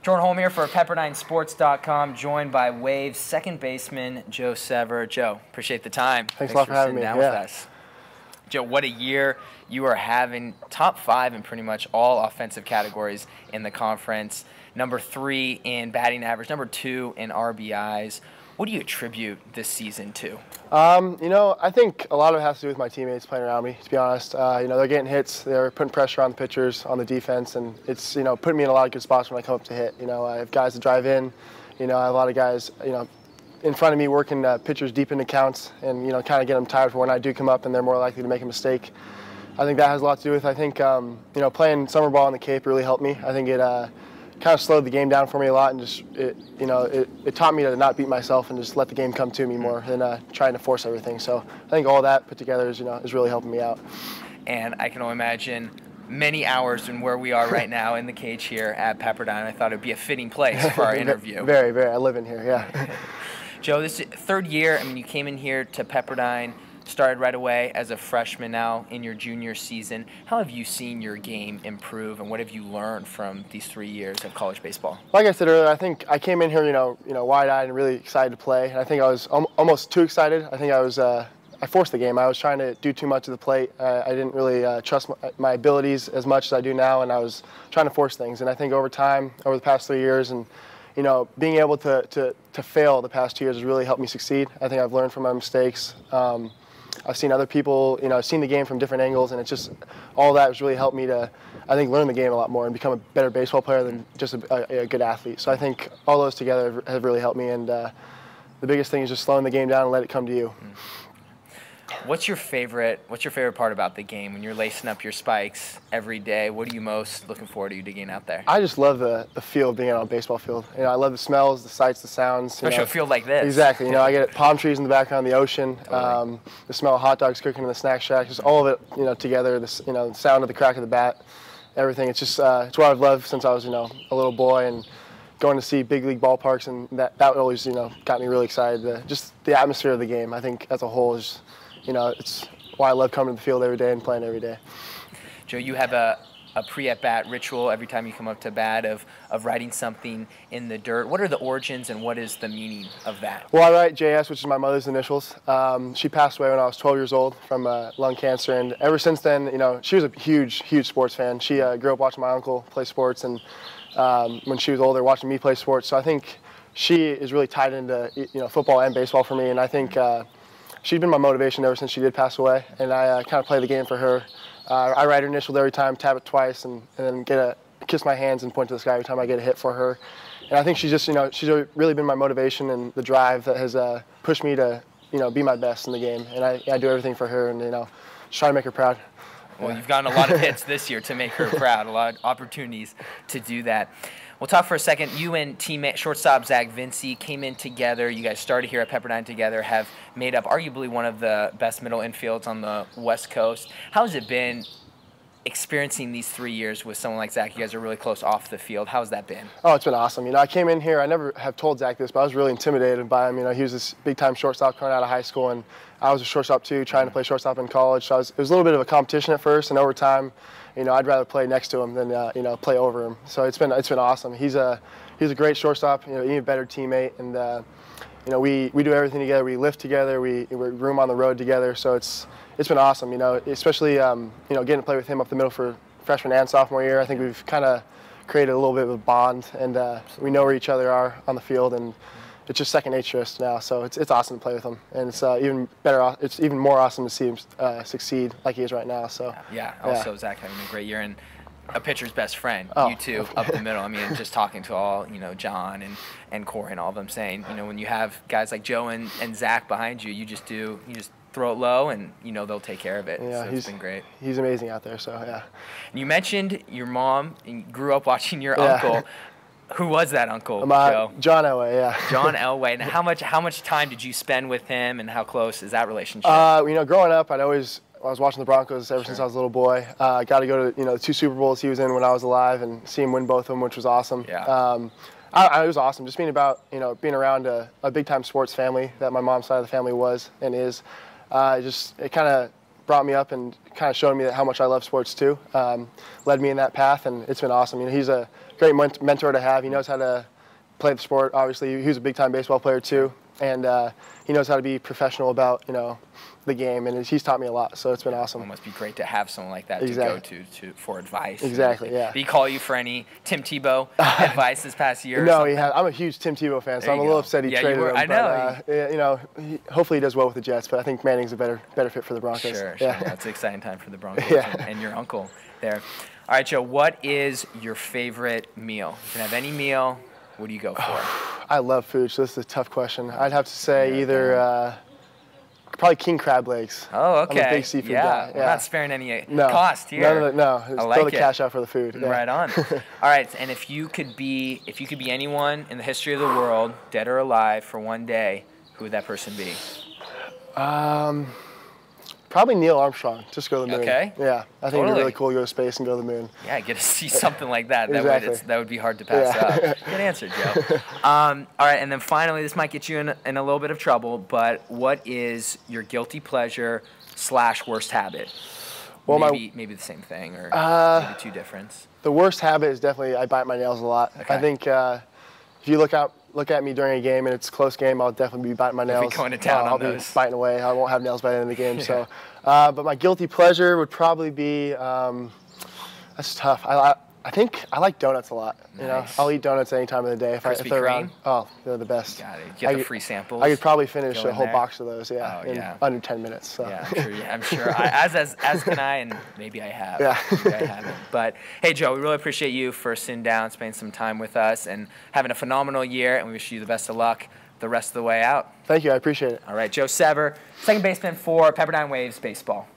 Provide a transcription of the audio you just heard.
Jordan Holm here for PepperdineSports.com, joined by Wave's second baseman, Joe Sever. Joe, appreciate the time. Thanks a lot for having me. Down with us. Joe, what a year you are having. Top 5 in pretty much all offensive categories in the conference. Number 3 in batting average, number 2 in RBIs. What do you attribute this season to? I think a lot of it has to do with my teammates playing around me, to be honest. They're getting hits, they're putting pressure on the pitchers, on the defense, and it's, putting me in a lot of good spots when I come up to hit. I have guys to drive in, I have a lot of guys, in front of me working pitchers deep into counts and, kind of get them tired for when I do come up and they're more likely to make a mistake. I think that has a lot to do with, I think, playing summer ball on the Cape really helped me. I think it kind of slowed the game down for me a lot, and just it taught me to not beat myself and just let the game come to me more than trying to force everything. So I think all that put together is really helping me out. And I can only imagine many hours in where we are right now in the cage here at Pepperdine. I thought it would be a fitting place for our interview. Very, very. I live in here, yeah. Joe, this is third year. You came in here to Pepperdine, started right away as a freshman now in your junior season. How have you seen your game improve, and what have you learned from these 3 years of college baseball? Like I said earlier, I think I came in here, wide-eyed and really excited to play. And I think I was almost too excited. I think I forced the game. I was trying to do too much of the plate. I didn't really trust my abilities as much as I do now, and I was trying to force things. And I think over time, over the past 3 years, and being able to fail the past 2 years has really helped me succeed. I think I've learned from my mistakes. I've seen other people, I've seen the game from different angles, and it's just all that has really helped me to, I think, learn the game a lot more and become a better baseball player than just a good athlete. So I think all those together have really helped me, and the biggest thing is just slowing the game down and let it come to you. What's your favorite part about the game when you're lacing up your spikes every day? What are you most looking forward to getting out there? I just love the feel of being out on a baseball field. I love the smells, the sights, the sounds. Especially a field like this. Exactly. I get palm trees in the background, the ocean, Totally. the smell of hot dogs cooking in the snack shack, just all of it, together. The sound of the crack of the bat, everything. It's just it's what I've loved since I was, a little boy, and going to see big league ballparks, and that always, got me really excited. Just the atmosphere of the game, I think, as a whole is. It's why I love coming to the field every day and playing every day. Joe, you have a pre-at-bat ritual every time you come up to bat of writing something in the dirt. What are the origins and what is the meaning of that? Well, I write JS, which is my mother's initials. She passed away when I was 12 years old from lung cancer, and ever since then, she was a huge, huge sports fan. She grew up watching my uncle play sports, and when she was older, watching me play sports. So I think she is really tied into football and baseball for me, and I think she's been my motivation ever since she did pass away, and I kind of play the game for her. I write her initials every time, tap it twice, and then kiss my hands and point to the sky every time I get a hit for her. And I think she's just, she's really been my motivation and the drive that has pushed me to, be my best in the game. And I do everything for her, and just try to make her proud. Well, you've gotten a lot of hits this year to make her proud, a lot of opportunities to do that. We'll talk for a second. You and teammate shortstop Zach Vinci came in together. You guys started here at Pepperdine together, have made up arguably one of the best middle infields on the West Coast. How has it been experiencing these 3 years with someone like Zach? You guys are really close off the field. How's that been? Oh, it's been awesome. I came in here, I never have told Zach this, but I was really intimidated by him. He was this big-time shortstop coming out of high school, and I was a shortstop too, trying to play shortstop in college. So it was a little bit of a competition at first, and over time, I'd rather play next to him than play over him. So it's been awesome. He's a great shortstop, even a better teammate, and we do everything together. We lift together. We room on the road together. So it's been awesome. Especially getting to play with him up the middle for freshman and sophomore year. I think we've kind of created a little bit of a bond, and we know where each other are on the field, and it's just second nature to us now. So it's awesome to play with him, and it's even better. It's even more awesome to see him succeed like he is right now. So yeah. Also, Zach having a great year, and a pitcher's best friend. Oh. You two up the middle. Just talking to all John and Corey and all of them, saying when you have guys like Joe and Zach behind you, you just throw it low, and they'll take care of it. Yeah, so it's been great. He's amazing out there. So yeah. And you mentioned your mom and grew up watching your uncle. Who was that uncle, Joe? John Elway, yeah. John Elway. And how much time did you spend with him, and how close is that relationship? Growing up, I was watching the Broncos ever since I was a little boy. Got to go to the 2 Super Bowls he was in when I was alive, and see him win both of them, which was awesome. Yeah. It was awesome just being around a big time sports family that my mom's side of the family was and is. It kind of brought me up and kind of showed me how much I love sports too. Led me in that path, and it's been awesome. He's a great great mentor to have. He knows how to play the sport. Obviously, he was a big-time baseball player too, and he knows how to be professional about, you know, the game, and he's taught me a lot, so it's been awesome. It must be great to have someone like that Exactly. to go to for advice. Exactly, yeah. Did he call you for any Tim Tebow advice this past year? No, he had. I'm a huge Tim Tebow fan, so I'm a little upset he traded him. I know. But, you know, hopefully he does well with the Jets, but I think Manning's a better fit for the Broncos. Sure. Yeah. That's an exciting time for the Broncos Yeah. and your uncle there. All right, Joe, what is your favorite meal? You can have any meal. What do you go for? I love food, so this is a tough question. I'd have to say either probably king crab legs. Oh, okay. I'm a big seafood guy. Yeah. We're not sparing any cost here. No. Just throw the cash out for the food. Yeah. Right on. All right, and if you could be anyone in the history of the world, dead or alive, for one day, who would that person be? Probably Neil Armstrong. Just go to the moon. Okay. Yeah, I think it'd be really cool to go to space and go to the moon. Yeah, get to see something like that. Exactly. That would be hard to pass up. Good answer, Joe. All right, and then finally, this might get you in a little bit of trouble, but what is your guilty pleasure / worst habit? Well, maybe the same thing, or maybe two different. The worst habit is definitely I bite my nails a lot. Okay. I think if you look at me during a game and it's a close game, I'll definitely be biting my nails. You'll be going to town on those. I'll be biting away. I won't have nails by the end of the game. So, but my guilty pleasure would probably be that's tough. I think I like donuts a lot. Nice. You know, I'll eat donuts any time of the day if they're around. Oh, they're the best. Got it. Get the free samples. I could probably finish a whole box of those. Yeah, in under 10 minutes. So. Yeah, I'm sure. As can I, and maybe I have. Yeah. Maybe I haven't. But hey, Joe, we really appreciate you for sitting down, spending some time with us, and having a phenomenal year. And we wish you the best of luck the rest of the way out. Thank you. I appreciate it. All right, Joe Sever, second baseman for Pepperdine Waves baseball.